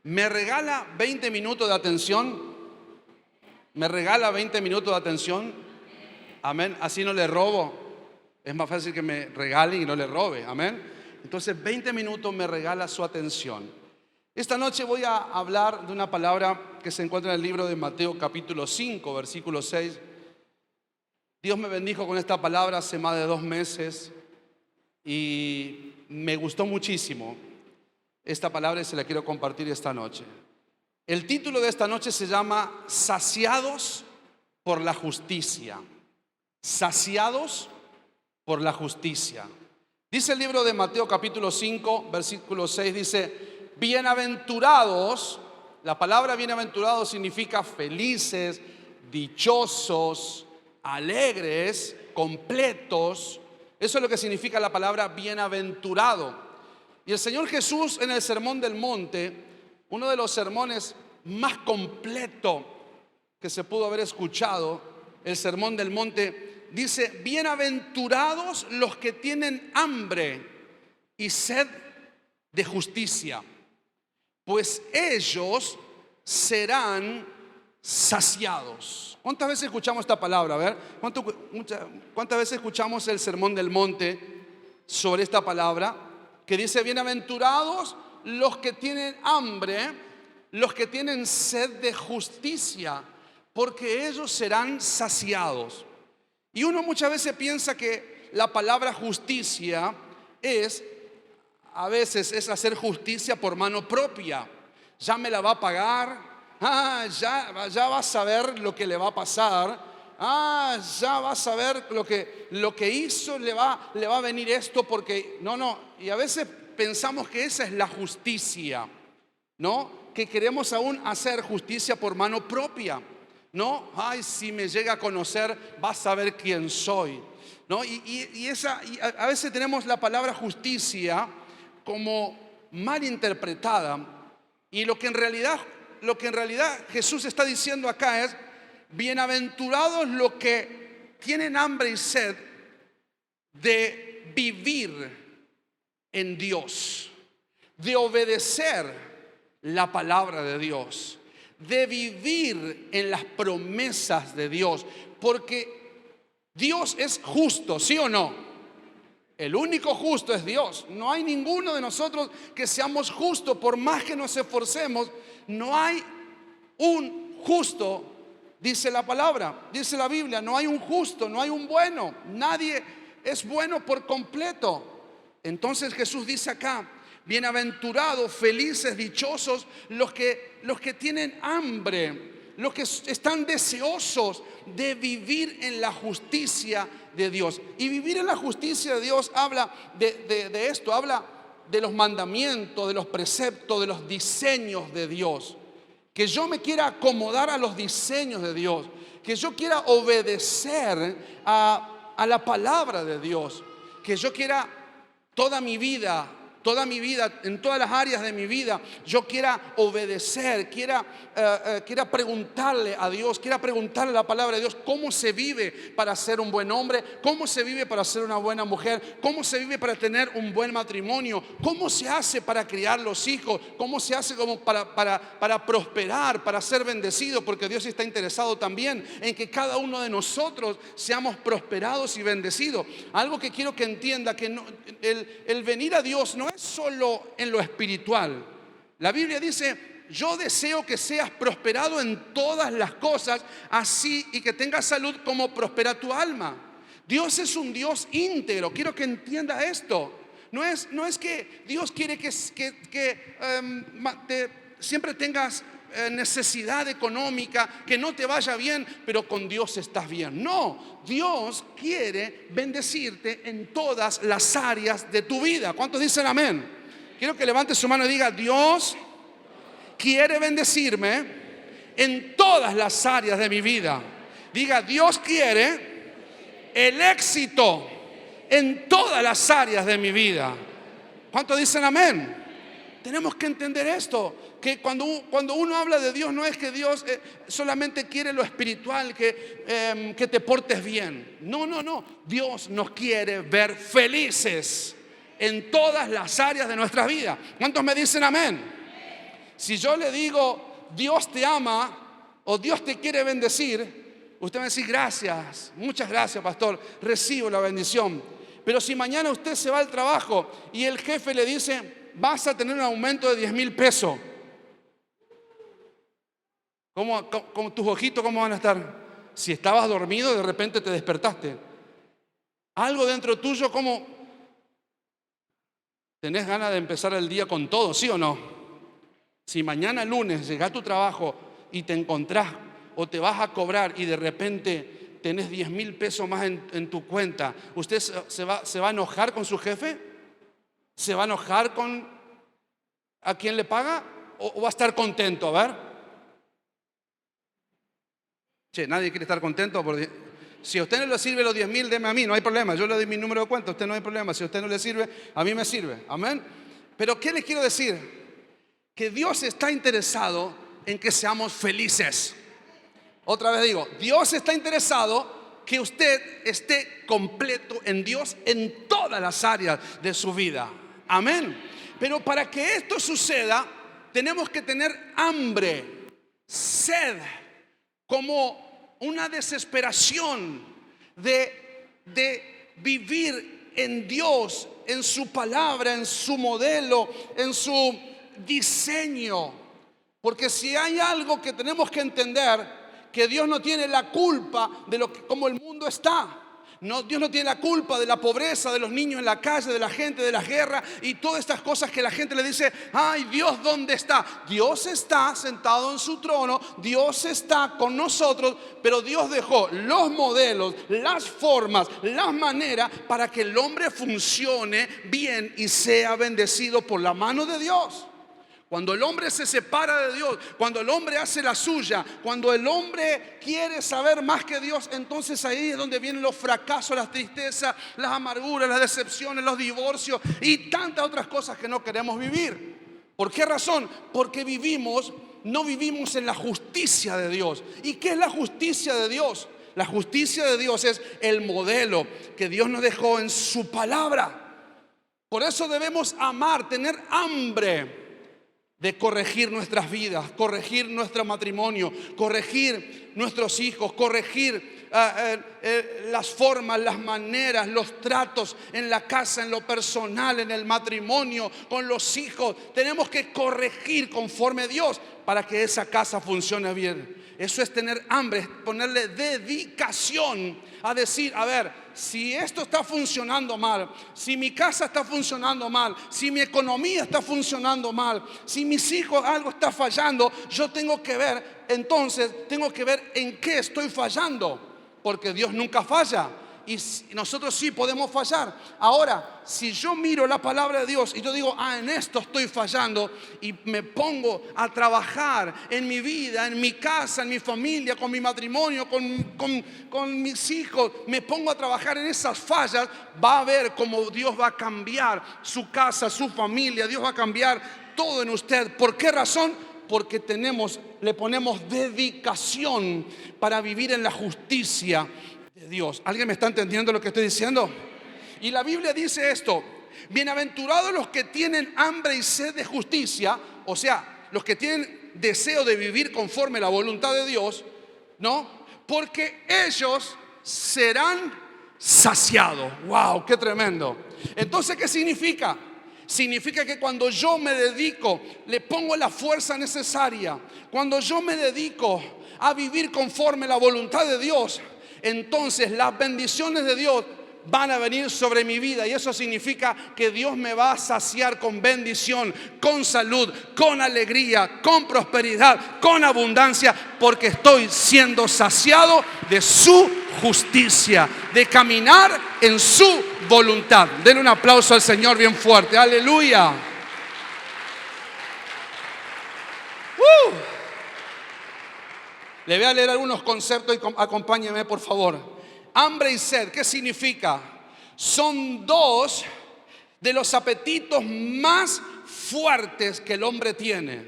¿Me regala 20 minutos de atención? ¿Me regala 20 minutos de atención? Amén. Así no le robo. Es más fácil que me regalen y no le robe. Amén. Entonces 20 minutos me regala su atención. Esta noche voy a hablar de una palabra que se encuentra en el libro de Mateo capítulo 5, versículo 6. Dios me bendijo con esta palabra hace más de 2 meses y me gustó muchísimo esta palabra y se la quiero compartir esta noche. El título de esta noche se llama Saciados por la justicia. Saciados por la justicia. Dice el libro de Mateo capítulo 5, versículo 6, dice: bienaventurados. La palabra bienaventurado significa felices, dichosos, alegres, completos. Eso es lo que significa la palabra bienaventurado. Y el Señor Jesús en el Sermón del Monte, uno de los sermones más completos que se pudo haber escuchado, el Sermón del Monte, dice: bienaventurados los que tienen hambre y sed de justicia, pues ellos serán saciados. ¿Cuántas veces escuchamos esta palabra? A ver, ¿cuántas veces escuchamos el Sermón del Monte sobre esta palabra? Que dice: bienaventurados los que tienen hambre, los que tienen sed de justicia, porque ellos serán saciados. Y uno muchas veces piensa que la palabra justicia a veces es hacer justicia por mano propia. Ya me la va a pagar, ya va a saber lo que le va a pasar, ya va a saber lo que hizo, le va a venir esto porque no. Y a veces pensamos que esa es la justicia, ¿no? Que queremos aún hacer justicia por mano propia, ¿no? Si me llega a conocer, va a saber quién soy, ¿no? Y a veces tenemos la palabra justicia como mal interpretada. Y lo que en realidad Jesús está diciendo acá es: bienaventurados los que tienen hambre y sed de vivir en Dios, de obedecer la palabra de Dios, de vivir en las promesas de Dios, porque Dios es justo, ¿sí o no? El único justo es Dios. No hay ninguno de nosotros que seamos justos. Por más que nos esforcemos, no hay un justo, dice la palabra, dice la Biblia. No hay un justo, no hay un bueno. Nadie es bueno por completo. Entonces Jesús dice acá: bienaventurados, felices, dichosos los que tienen hambre, los que están deseosos de vivir en la justicia de Dios. Y vivir en la justicia de Dios habla de esto, habla de los mandamientos, de los preceptos, de los diseños de Dios. Que yo me quiera acomodar a los diseños de Dios, que yo quiera obedecer a la palabra de Dios, que yo quiera toda mi vida, en todas las áreas de mi vida, yo quiera obedecer, quiera preguntarle a Dios, quiera preguntarle a la palabra de Dios cómo se vive para ser un buen hombre, cómo se vive para ser una buena mujer, cómo se vive para tener un buen matrimonio, cómo se hace para criar los hijos, cómo se hace como para prosperar, para ser bendecido, porque Dios está interesado también en que cada uno de nosotros seamos prosperados y bendecidos. Algo que quiero que entienda, que el venir a Dios no es solo en lo espiritual. La Biblia dice: yo deseo que seas prosperado en todas las cosas, así y que tengas salud como prospera tu alma. Dios es un Dios íntegro. Quiero que entienda esto. No es que Dios quiere que siempre tengas necesidad económica, que no te vaya bien, pero con Dios estás bien. No, Dios quiere bendecirte en todas las áreas de tu vida. ¿Cuántos dicen amén? Quiero que levante su mano y diga: Dios quiere bendecirme en todas las áreas de mi vida. Diga: Dios quiere el éxito en todas las áreas de mi vida. ¿Cuántos dicen amén? Tenemos que entender esto, que cuando uno habla de Dios, no es que Dios solamente quiere lo espiritual, que te portes bien. No. Dios nos quiere ver felices en todas las áreas de nuestra vida. ¿Cuántos me dicen amén? Si yo le digo, Dios te ama o Dios te quiere bendecir, usted va a decir, gracias, muchas gracias, pastor, recibo la bendición. Pero si mañana usted se va al trabajo y el jefe le dice, vas a tener un aumento de 10,000 pesos, ¿cómo tus ojitos cómo van a estar? Si estabas dormido, de repente te despertaste. Algo dentro tuyo, como tenés ganas de empezar el día con todo, ¿sí o no? Si mañana lunes llegás a tu trabajo y te encontrás o te vas a cobrar y de repente tenés 10,000 pesos más en tu cuenta, ¿usted se va a enojar con su jefe? ¿Se va a enojar con a quien le paga? ¿O va a estar contento? A ver. Che, nadie quiere estar contento. Si a usted no le sirve los 10,000, deme a mí, no hay problema. Yo le doy mi número de cuenta, a usted no hay problema. Si a usted no le sirve, a mí me sirve. Amén. Pero ¿qué les quiero decir? Que Dios está interesado en que seamos felices. Otra vez digo, Dios está interesado que usted esté completo en Dios en todas las áreas de su vida. Amén. Pero para que esto suceda, tenemos que tener hambre, sed, como una desesperación de vivir en Dios, en su palabra, en su modelo, en su diseño. Porque si hay algo que tenemos que entender, que Dios no tiene la culpa de cómo el mundo está. No, Dios no tiene la culpa de la pobreza, de los niños en la calle, de la gente, de las guerras y todas estas cosas que la gente le dice, ay, Dios, ¿dónde está? Dios está sentado en su trono, Dios está con nosotros, pero Dios dejó los modelos, las formas, las maneras para que el hombre funcione bien y sea bendecido por la mano de Dios. Cuando el hombre se separa de Dios, cuando el hombre hace la suya, cuando el hombre quiere saber más que Dios, entonces ahí es donde vienen los fracasos, las tristezas, las amarguras, las decepciones, los divorcios y tantas otras cosas que no queremos vivir. ¿Por qué razón? Porque no vivimos en la justicia de Dios. ¿Y qué es la justicia de Dios? La justicia de Dios es el modelo que Dios nos dejó en su palabra. Por eso debemos amar, tener hambre de corregir nuestras vidas, corregir nuestro matrimonio, corregir nuestros hijos, corregir las formas, las maneras, los tratos en la casa, en lo personal, en el matrimonio, con los hijos. Tenemos que corregir conforme a Dios para que esa casa funcione bien. Eso es tener hambre, es ponerle dedicación a decir, a ver, si esto está funcionando mal, si mi casa está funcionando mal, si mi economía está funcionando mal, si mis hijos algo está fallando, yo tengo que ver, entonces tengo que ver en qué estoy fallando, porque Dios nunca falla. Y nosotros sí podemos fallar. Ahora, si yo miro la palabra de Dios y yo digo, en esto estoy fallando, y me pongo a trabajar en mi vida, en mi casa, en mi familia, con mi matrimonio, con mis hijos, me pongo a trabajar en esas fallas, va a ver cómo Dios va a cambiar su casa, su familia, Dios va a cambiar todo en usted. ¿Por qué razón? Porque le ponemos dedicación para vivir en la justicia de Dios. ¿Alguien me está entendiendo lo que estoy diciendo? Y la Biblia dice esto: bienaventurados los que tienen hambre y sed de justicia, o sea, los que tienen deseo de vivir conforme a la voluntad de Dios, ¿no? Porque ellos serán saciados. ¡Wow! ¡Qué tremendo! Entonces, ¿qué significa? Significa que cuando yo me dedico, le pongo la fuerza necesaria, cuando yo me dedico a vivir conforme a la voluntad de Dios, entonces las bendiciones de Dios van a venir sobre mi vida. Y eso significa que Dios me va a saciar con bendición, con salud, con alegría, con prosperidad, con abundancia, porque estoy siendo saciado de su justicia, de caminar en su voluntad. Denle un aplauso al Señor bien fuerte. Aleluya. Le voy a leer algunos conceptos y acompáñeme, por favor. Hambre y sed, ¿qué significa? Son dos de los apetitos más fuertes que el hombre tiene.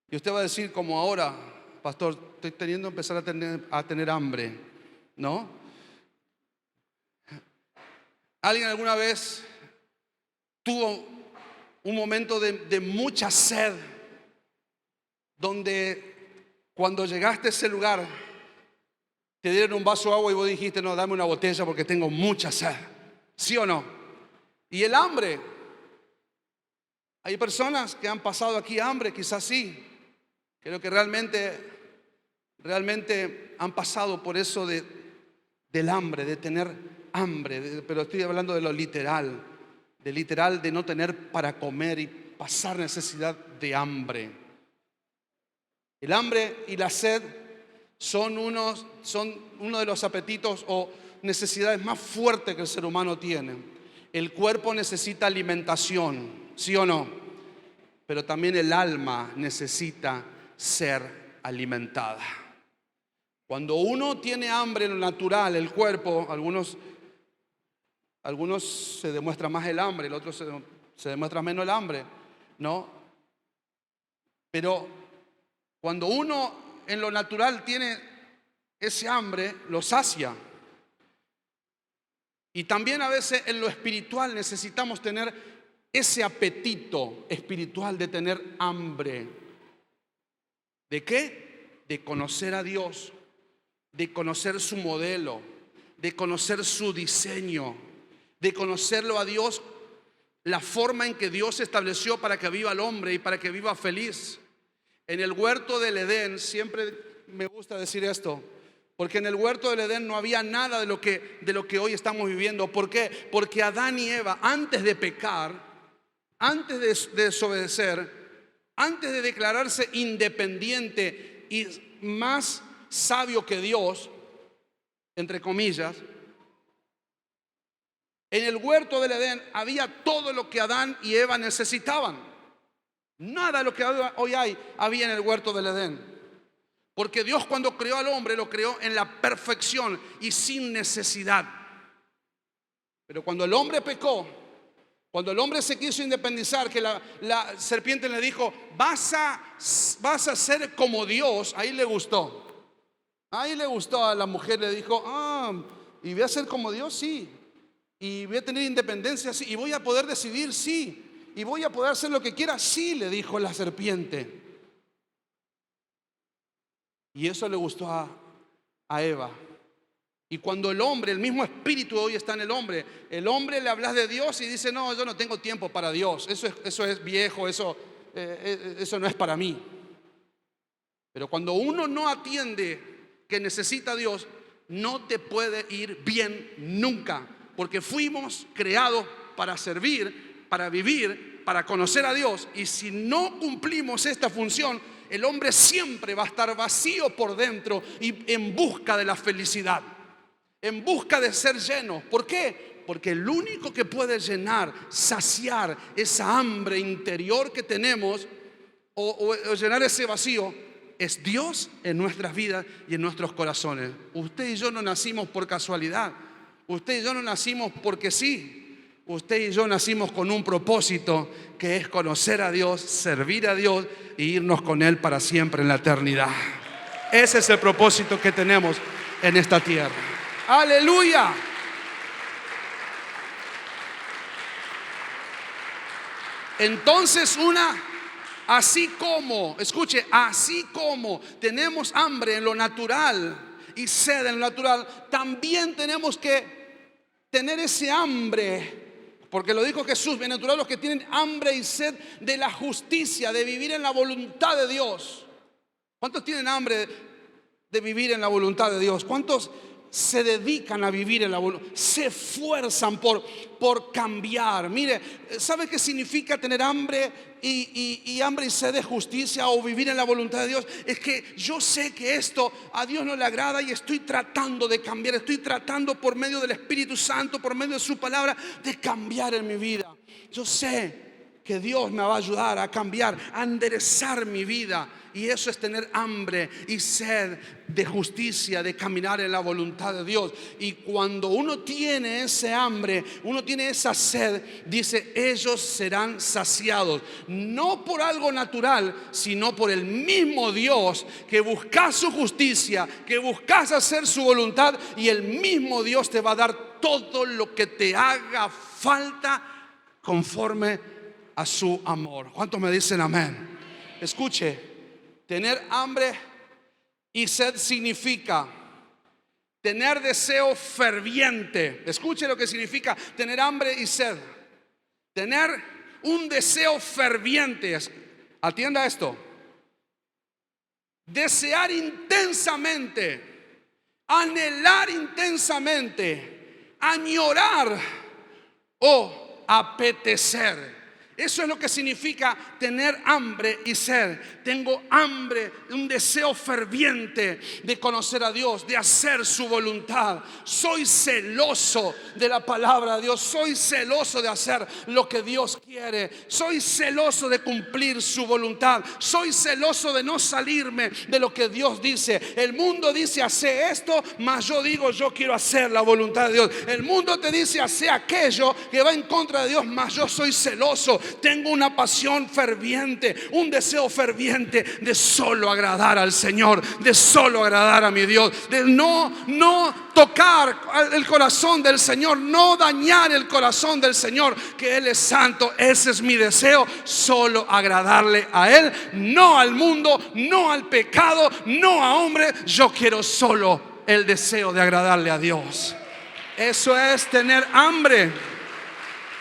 Y usted va a decir, como ahora, pastor, estoy teniendo que empezar a tener hambre, ¿no? ¿Alguien alguna vez tuvo un momento de mucha sed donde cuando llegaste a ese lugar te dieron un vaso de agua y vos dijiste, no, dame una botella porque tengo mucha sed? ¿Sí o no? Y el hambre, hay personas que han pasado aquí hambre, quizás sí. Creo que realmente han pasado por eso del hambre, de tener hambre, pero estoy hablando de lo literal, de no tener para comer y pasar necesidad de hambre. El hambre y la sed son uno de los apetitos o necesidades más fuertes que el ser humano tiene. El cuerpo necesita alimentación, ¿sí o no? Pero también el alma necesita ser alimentada. Cuando uno tiene hambre en lo natural, el cuerpo, algunos se demuestra más el hambre, el otro se demuestra menos el hambre, ¿no? Pero cuando uno en lo natural tiene ese hambre, lo sacia. Y también a veces en lo espiritual necesitamos tener ese apetito espiritual de tener hambre. ¿De qué? De conocer a Dios, de conocer su modelo, de conocer su diseño, de conocerlo a Dios, la forma en que Dios estableció para que viva el hombre y para que viva feliz. En el huerto del Edén, siempre me gusta decir esto, porque en el huerto del Edén no había nada de lo que hoy estamos viviendo. ¿Por qué? Porque Adán y Eva, antes de pecar, antes de desobedecer, antes de declararse independiente y más sabio que Dios, entre comillas, en el huerto del Edén había todo lo que Adán y Eva necesitaban. Nada de lo que hoy había en el huerto del Edén. Porque Dios, cuando creó al hombre, lo creó en la perfección y sin necesidad. Pero cuando el hombre pecó, cuando el hombre se quiso independizar, que la serpiente le dijo, vas a ser como Dios, ahí le gustó. Ahí le gustó a la mujer, le dijo, ¿y voy a ser como Dios? Sí. ¿Y voy a tener independencia? Sí. ¿Y voy a poder decidir? Sí. ¿Y voy a poder hacer lo que quiera? Sí, le dijo la serpiente. Y eso le gustó a Eva. Y cuando el mismo espíritu hoy está en el hombre le hablas de Dios y dice, no, yo no tengo tiempo para Dios, eso es viejo, eso no es para mí. Pero cuando uno no atiende que necesita a Dios, no te puede ir bien nunca, porque fuimos creados para servir, para vivir, para conocer a Dios. Y si no cumplimos esta función, el hombre siempre va a estar vacío por dentro y en busca de la felicidad, en busca de ser lleno. ¿Por qué? Porque el único que puede llenar, saciar esa hambre interior que tenemos o llenar ese vacío es Dios en nuestras vidas y en nuestros corazones. Usted y yo no nacimos por casualidad. Usted y yo no nacimos porque sí. Usted y yo nacimos con un propósito, que es conocer a Dios, servir a Dios e irnos con Él para siempre en la eternidad. Ese es el propósito que tenemos en esta tierra. ¡Aleluya! Entonces así como tenemos hambre en lo natural y sed en lo natural, también tenemos que tener ese hambre. Porque lo dijo Jesús, bienaventurados los que tienen hambre y sed de la justicia, de vivir en la voluntad de Dios. ¿Cuántos tienen hambre de vivir en la voluntad de Dios? ¿Cuántos se dedican a vivir en la voluntad? Se esfuerzan por cambiar. Mire, ¿sabe qué significa tener hambre y hambre y sed de justicia o vivir en la voluntad de Dios? Es que yo sé que esto a Dios no le agrada y estoy tratando de cambiar. Estoy tratando por medio del Espíritu Santo, por medio de su palabra, de cambiar en mi vida. Yo sé que Dios me va a ayudar a cambiar, a enderezar mi vida. Y eso es tener hambre y sed de justicia, de caminar en la voluntad de Dios. Y cuando uno tiene ese hambre, uno tiene esa sed, dice, ellos serán saciados. No por algo natural, sino por el mismo Dios, que buscas su justicia, que buscas hacer su voluntad. Y el mismo Dios te va a dar todo lo que te haga falta conforme a su amor. ¿Cuántos me dicen amén? Escuche, Tener hambre y sed significa tener deseo ferviente. Escuche lo que significa tener hambre y sed. Tener un deseo ferviente. Atienda esto. Desear intensamente, anhelar intensamente, añorar o apetecer. Eso es lo que significa tener hambre y sed. Tengo hambre, un deseo ferviente de conocer a Dios, de hacer su voluntad. Soy celoso de la palabra de Dios. Soy celoso de hacer lo que Dios quiere. Soy celoso de cumplir su voluntad. Soy celoso de no salirme de lo que Dios dice. El mundo dice hace esto, mas yo digo yo quiero hacer la voluntad de Dios. El mundo te dice hace aquello que va en contra de Dios, mas yo soy celoso. Tengo una pasión ferviente, un deseo ferviente de solo agradar al Señor, de solo agradar a mi Dios, de no tocar el corazón del Señor, no dañar el corazón del Señor, que Él es santo. Ese es mi deseo, solo agradarle a Él, no al mundo, no al pecado, no a hombre. Yo quiero solo el deseo de agradarle a Dios. Eso es tener hambre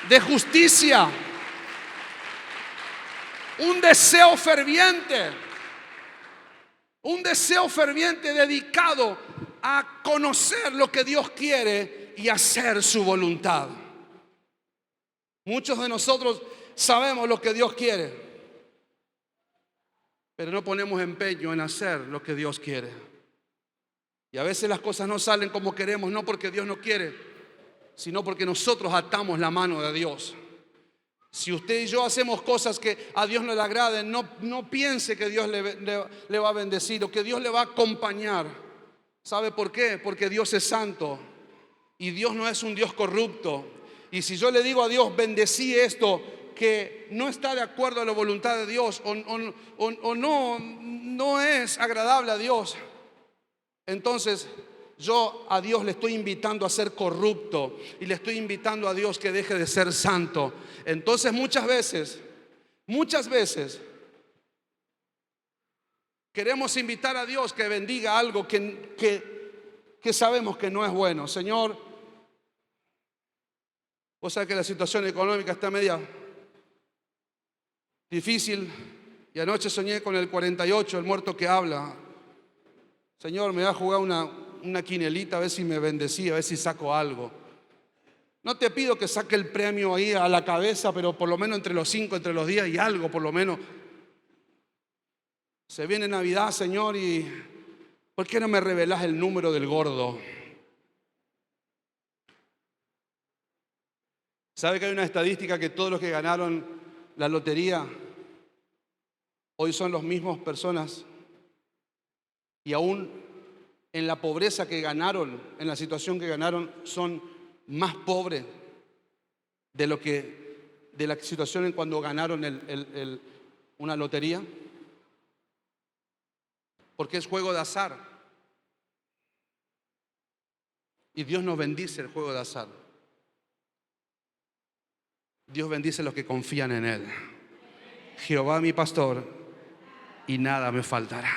de justicia. Un deseo ferviente dedicado a conocer lo que Dios quiere y hacer su voluntad. Muchos de nosotros sabemos lo que Dios quiere, pero no ponemos empeño en hacer lo que Dios quiere. Y a veces las cosas no salen como queremos, no porque Dios no quiere, sino porque nosotros atamos la mano de Dios. Si usted y yo hacemos cosas que a Dios no le agraden, no piense que Dios le va a bendecir o que Dios le va a acompañar. ¿Sabe por qué? Porque Dios es santo y Dios no es un Dios corrupto. Y si yo le digo a Dios, bendecí esto que no está de acuerdo a la voluntad de Dios o no es agradable a Dios, entonces yo a Dios le estoy invitando a ser corrupto y le estoy invitando a Dios que deje de ser santo. Entonces muchas veces queremos invitar a Dios que bendiga algo que sabemos que no es bueno. Señor, o sea que la situación económica está media difícil y anoche soñé con el 48, el muerto que habla. Señor, me va a jugar una quinelita a ver si me bendecí, a ver si saco algo. No te pido que saque el premio ahí a la cabeza, pero por lo menos entre los 5, entre los 10 y algo, por lo menos. Se viene Navidad, Señor, y ¿por qué no me revelás el número del gordo? ¿Sabe que hay una estadística que todos los que ganaron la lotería hoy son las mismas personas? Y aún en la pobreza que ganaron, en la situación que ganaron, son más pobres de la situación en cuando ganaron una lotería. Porque es juego de azar. Y Dios no bendice el juego de azar. Dios bendice a los que confían en Él. Jehová mi pastor y nada me faltará.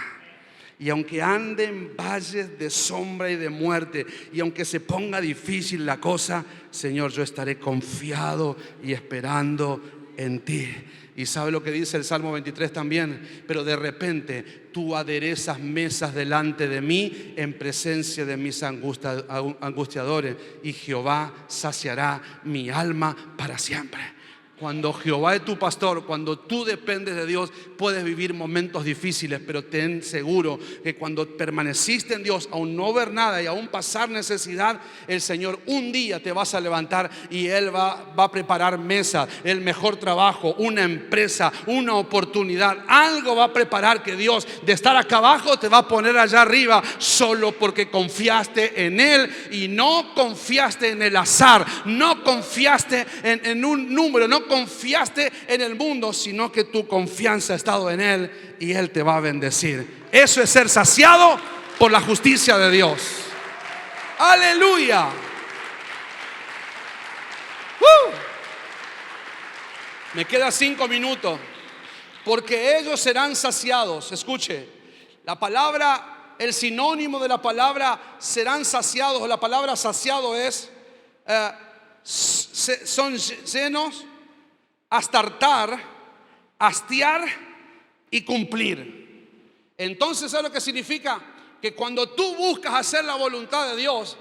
Y aunque ande en valles de sombra y de muerte, y aunque se ponga difícil la cosa, Señor, yo estaré confiado y esperando en ti. Y sabe lo que dice el Salmo 23 también: pero de repente tú aderezas mesas delante de mí en presencia de mis angustiadores, y Jehová saciará mi alma para siempre. Cuando Jehová es tu pastor, cuando tú dependes de Dios, puedes vivir momentos difíciles, pero ten seguro que cuando permaneciste en Dios, aún no ver nada y aún pasar necesidad, el Señor un día te vas a levantar y Él va a preparar mesa, el mejor trabajo, una empresa, una oportunidad. Algo va a preparar que Dios, de estar acá abajo, te va a poner allá arriba, solo porque confiaste en Él y no confiaste en el azar, no confiaste en un número, no confiaste en el mundo, sino que tu confianza ha estado en Él y Él te va a bendecir. Eso es ser saciado por la justicia de Dios. Aleluya. Me quedan 5 minutos. porque ellos serán saciados. Escuche, la palabra, el sinónimo de la palabra serán saciados, o la palabra saciado es, son llenos, astartar, hastiar y cumplir. Entonces, ¿sabes lo que significa? Que cuando tú buscas hacer la voluntad de Dios,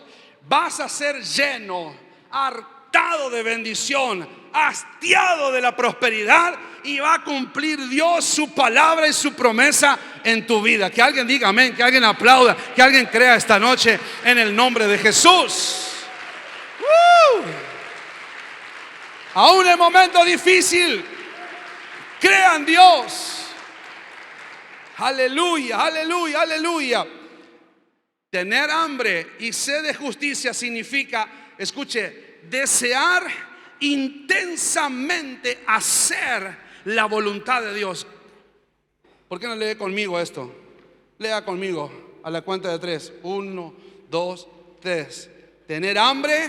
vas a ser lleno, hartado de bendición, hastiado de la prosperidad, y va a cumplir Dios su palabra y su promesa en tu vida. Que alguien diga amén, que alguien aplauda, que alguien crea esta noche en el nombre de Jesús. Aún en momentos difíciles, crean Dios. Aleluya, aleluya, aleluya. Tener hambre y sed de justicia significa, escuche, desear intensamente hacer la voluntad de Dios. ¿Por qué no lee conmigo esto? Lea conmigo a la cuenta de 3. 1, 2, 3. Tener hambre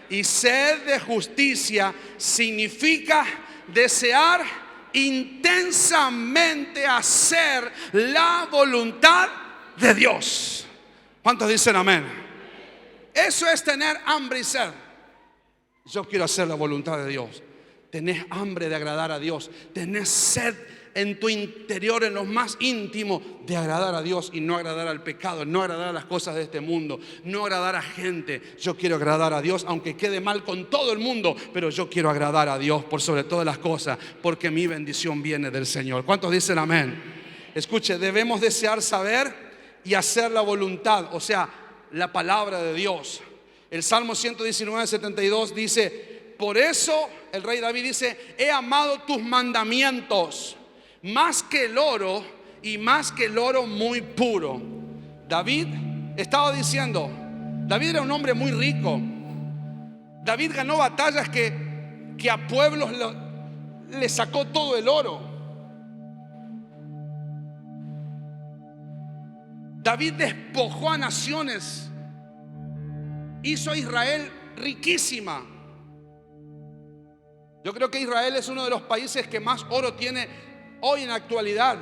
y sed de justicia significa desear intensamente hacer la voluntad de Dios. ¿Cuántos dicen amén? Eso es tener hambre y sed. Yo quiero hacer la voluntad de Dios. Tenés hambre de agradar a Dios. Tenés sed en tu interior, en lo más íntimo, de agradar a Dios y no agradar al pecado, no agradar a las cosas de este mundo, no agradar a gente. Yo quiero agradar a Dios, aunque quede mal con todo el mundo, pero yo quiero agradar a Dios por sobre todas las cosas, porque mi bendición viene del Señor. ¿Cuántos dicen amén? Escuche, debemos desear saber y hacer la voluntad, o sea, la palabra de Dios. El Salmo 119, 72 dice: por eso el rey David dice: he amado tus mandamientos más que el oro, y más que el oro muy puro. David estaba diciendo, David era un hombre muy rico. David ganó batallas que a pueblos le sacó todo el oro. David despojó a naciones, hizo a Israel riquísima. Yo creo que Israel es uno de los países que más oro tiene hoy en la actualidad.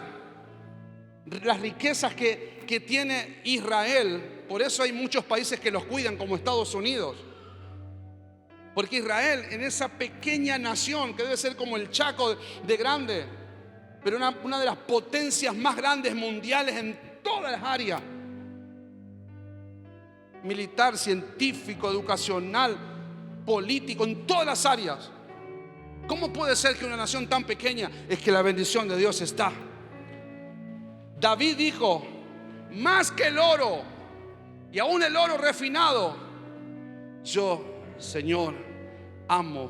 Las riquezas que tiene Israel, por eso hay muchos países que los cuidan, como Estados Unidos. Porque Israel, en esa pequeña nación que debe ser como el Chaco de grande, pero una de las potencias más grandes mundiales en todas las áreas: militar, científico, educacional, político, en todas las áreas. ¿Cómo puede ser que una nación tan pequeña? Es que la bendición de Dios está. David dijo: más que el oro, y aún el oro refinado, yo, Señor, amo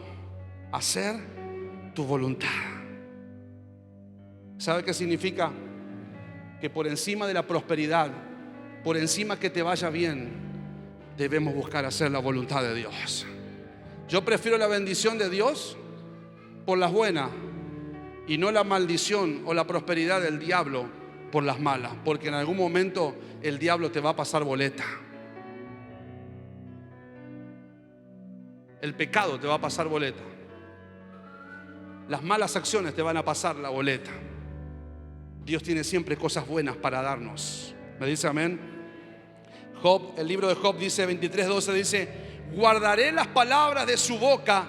hacer tu voluntad. ¿Sabe qué significa? Que por encima de la prosperidad, por encima que te vaya bien, debemos buscar hacer la voluntad de Dios. Yo prefiero la bendición de Dios por las buenas, y no la maldición o la prosperidad del diablo por las malas, porque en algún momento el diablo te va a pasar boleta. El pecado te va a pasar boleta. Las malas acciones te van a pasar la boleta. Dios tiene siempre cosas buenas para darnos. ¿Me dice amén? Job, el libro de Job dice 23:12, dice: guardaré las palabras de su boca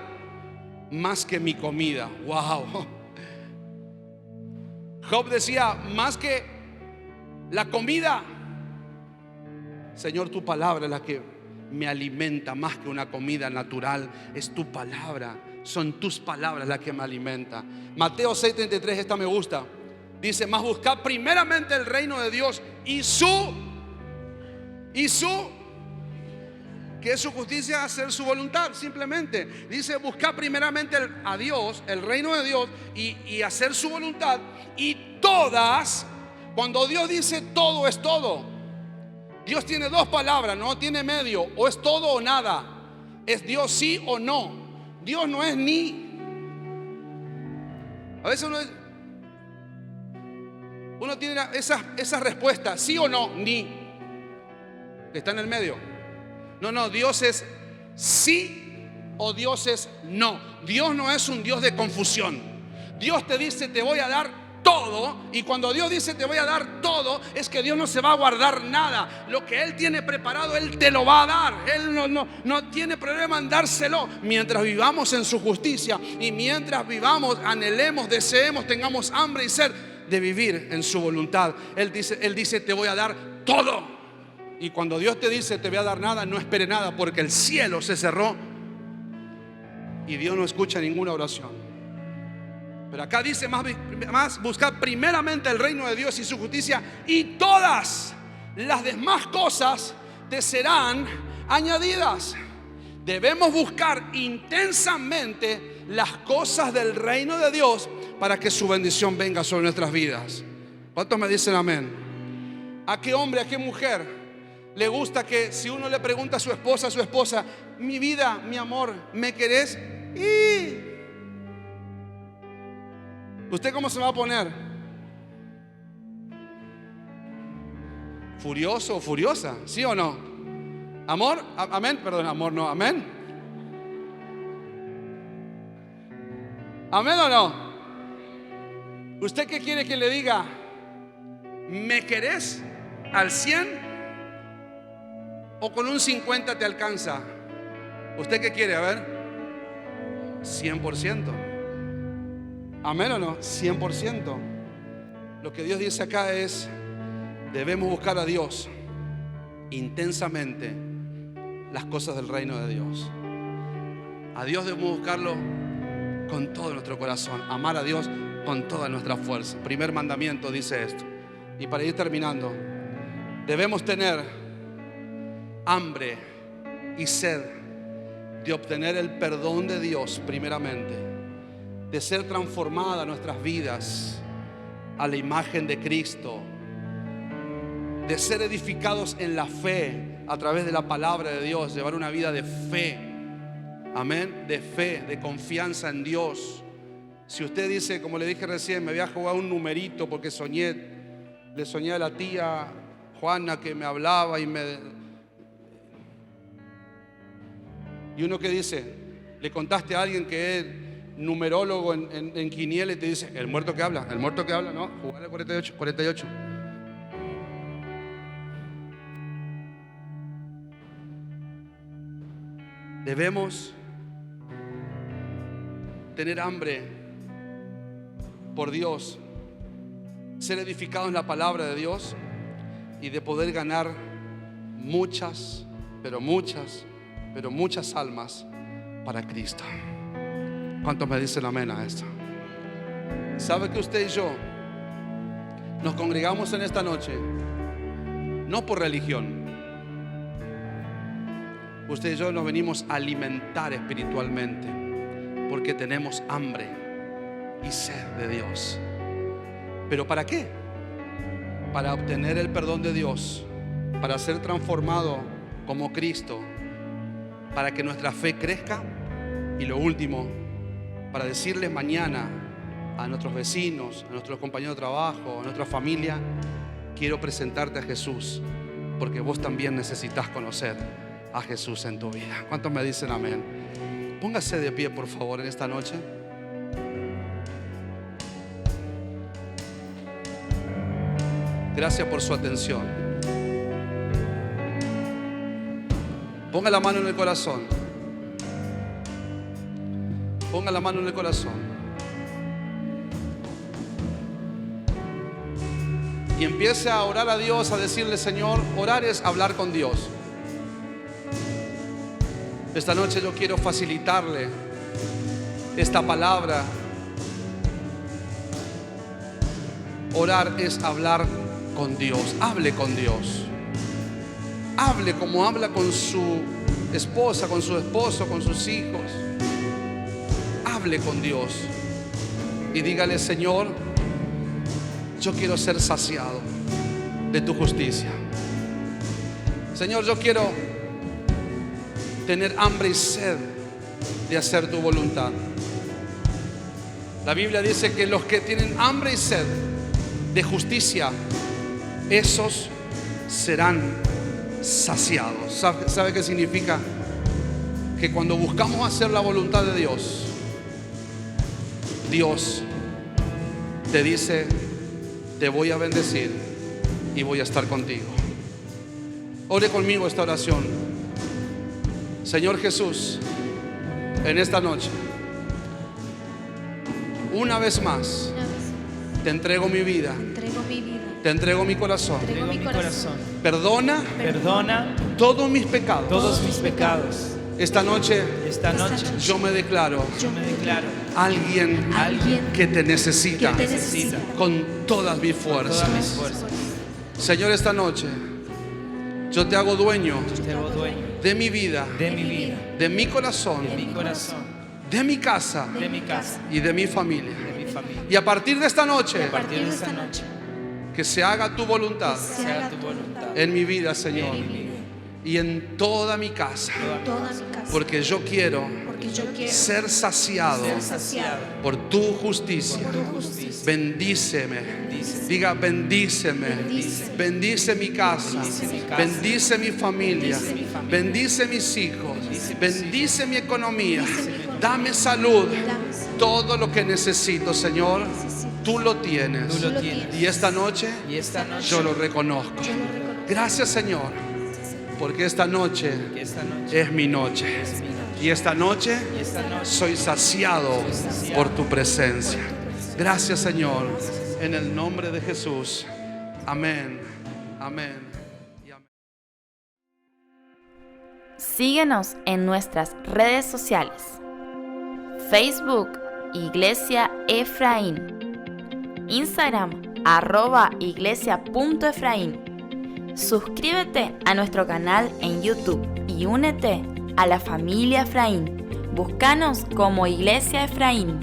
más que mi comida. Wow. Job decía: más que la comida, Señor, tu palabra es la que me alimenta. Más que una comida natural, es tu palabra, son tus palabras las que me alimentan. Mateo 6:33, esta me gusta. Dice: mas buscad primeramente el reino de Dios y su, que es su justicia, hacer su voluntad. Simplemente dice: buscar primeramente a Dios, el reino de Dios, y hacer su voluntad. Y todas, cuando Dios dice todo, es todo. Dios tiene dos palabras, no tiene medio: o es todo o nada. Es Dios sí o no. Dios no es ni. A veces uno tiene esa respuesta: sí o no, ni, que está en el medio. No, Dios es sí o Dios es no. Dios no es un Dios de confusión. Dios te dice: te voy a dar todo. Y cuando Dios dice te voy a dar todo, es que Dios no se va a guardar nada. Lo que Él tiene preparado, Él te lo va a dar. Él no tiene problema en dárselo, mientras vivamos en su justicia y mientras vivamos, anhelemos, deseemos, tengamos hambre y sed de vivir en su voluntad. Él dice te voy a dar todo. Y cuando Dios te dice te voy a dar nada, no espere nada, porque el cielo se cerró y Dios no escucha ninguna oración. Pero acá dice más buscar primeramente el reino de Dios y su justicia, y todas las demás cosas te serán añadidas. Debemos buscar intensamente las cosas del reino de Dios para que su bendición venga sobre nuestras vidas. ¿Cuántos me dicen amén? ¿A qué hombre, a qué mujer le gusta que si uno le pregunta a su esposa, mi vida, mi amor, ¿me querés? Y ¿usted cómo se va a poner? ¿Furioso o furiosa? ¿Sí o no? ¿Amor? ¿Amén? Perdón, amor no. ¿Amén? ¿Amén o no? ¿Usted qué quiere que le diga? ¿Me querés al 100? ¿O con un 50 te alcanza? ¿Usted qué quiere? A ver. 100%. ¿Amén o no? 100%. Lo que Dios dice acá es: debemos buscar a Dios intensamente, las cosas del reino de Dios. A Dios debemos buscarlo con todo nuestro corazón, amar a Dios con toda nuestra fuerza. Primer mandamiento dice esto. Y para ir terminando, debemos tener hambre y sed de obtener el perdón de Dios primeramente, de ser transformadas nuestras vidas a la imagen de Cristo, de ser edificados en la fe a través de la palabra de Dios, llevar una vida de fe, amén, de fe, de confianza en Dios. Si usted dice, como le dije recién, me voy a jugar un numerito porque le soñé a la tía Juana que me hablaba y uno que dice, le contaste a alguien que es numerólogo en quiniela y te dice, el muerto que habla, no, jugar al 48. Debemos tener hambre por Dios, ser edificados en la palabra de Dios y de poder ganar muchas almas para Cristo. ¿Cuántos me dicen amén a esto? ¿Sabe que usted y yo nos congregamos en esta noche no por religión? Usted y yo nos venimos a alimentar espiritualmente porque tenemos hambre y sed de Dios. ¿Pero para qué? Para obtener el perdón de Dios, para ser transformado como Cristo, para que nuestra fe crezca, y lo último, para decirles mañana a nuestros vecinos, a nuestros compañeros de trabajo, a nuestra familia: quiero presentarte a Jesús, porque vos también necesitas conocer a Jesús en tu vida. ¿Cuántos me dicen amén? Póngase de pie, por favor, en esta noche. Gracias por su atención. Ponga la mano en el corazón. Ponga la mano en el corazón. Y empiece a orar a Dios, a decirle: Señor, orar es hablar con Dios. Esta noche yo quiero facilitarle esta palabra. Orar es hablar con Dios. Hable con Dios. Hable como habla con su esposa, con su esposo, con sus hijos. Hable con Dios y dígale: Señor, yo quiero ser saciado de tu justicia. Señor, yo quiero tener hambre y sed de hacer tu voluntad. La Biblia dice que los que tienen hambre y sed de justicia, esos serán saciados. ¿Sabe qué significa? Que cuando buscamos hacer la voluntad de Dios, Dios te dice: te voy a bendecir y voy a estar contigo. Ore conmigo esta oración. Señor Jesús, en esta noche, una vez más, te entrego mi vida, te entrego mi corazón. Perdona todos mis pecados. Esta noche yo me declaro alguien que te necesita con todas mis fuerzas. Señor, esta noche yo te hago dueño de mi vida, de mi corazón, de mi casa y de mi familia. Y a partir de esta noche, que se haga tu voluntad en mi vida, Señor, y en toda mi casa, porque yo quiero ser saciado por tu justicia. Bendíceme. Diga: bendíceme. Bendice mi casa, bendice mi familia, bendice mis hijos, bendice mi economía. Dame salud. Todo lo que necesito, Señor, tú lo tienes. Y esta noche yo lo reconozco. Gracias, Señor, porque esta noche es mi noche. Y esta noche soy saciado por tu presencia. Gracias, Señor, en el nombre de Jesús. Amén. Amén. Síguenos en nuestras redes sociales. Facebook, Iglesia Efraín. Instagram, @iglesia.efraín. Suscríbete a nuestro canal en YouTube y únete a la familia Efraín. Búscanos como Iglesia Efraín.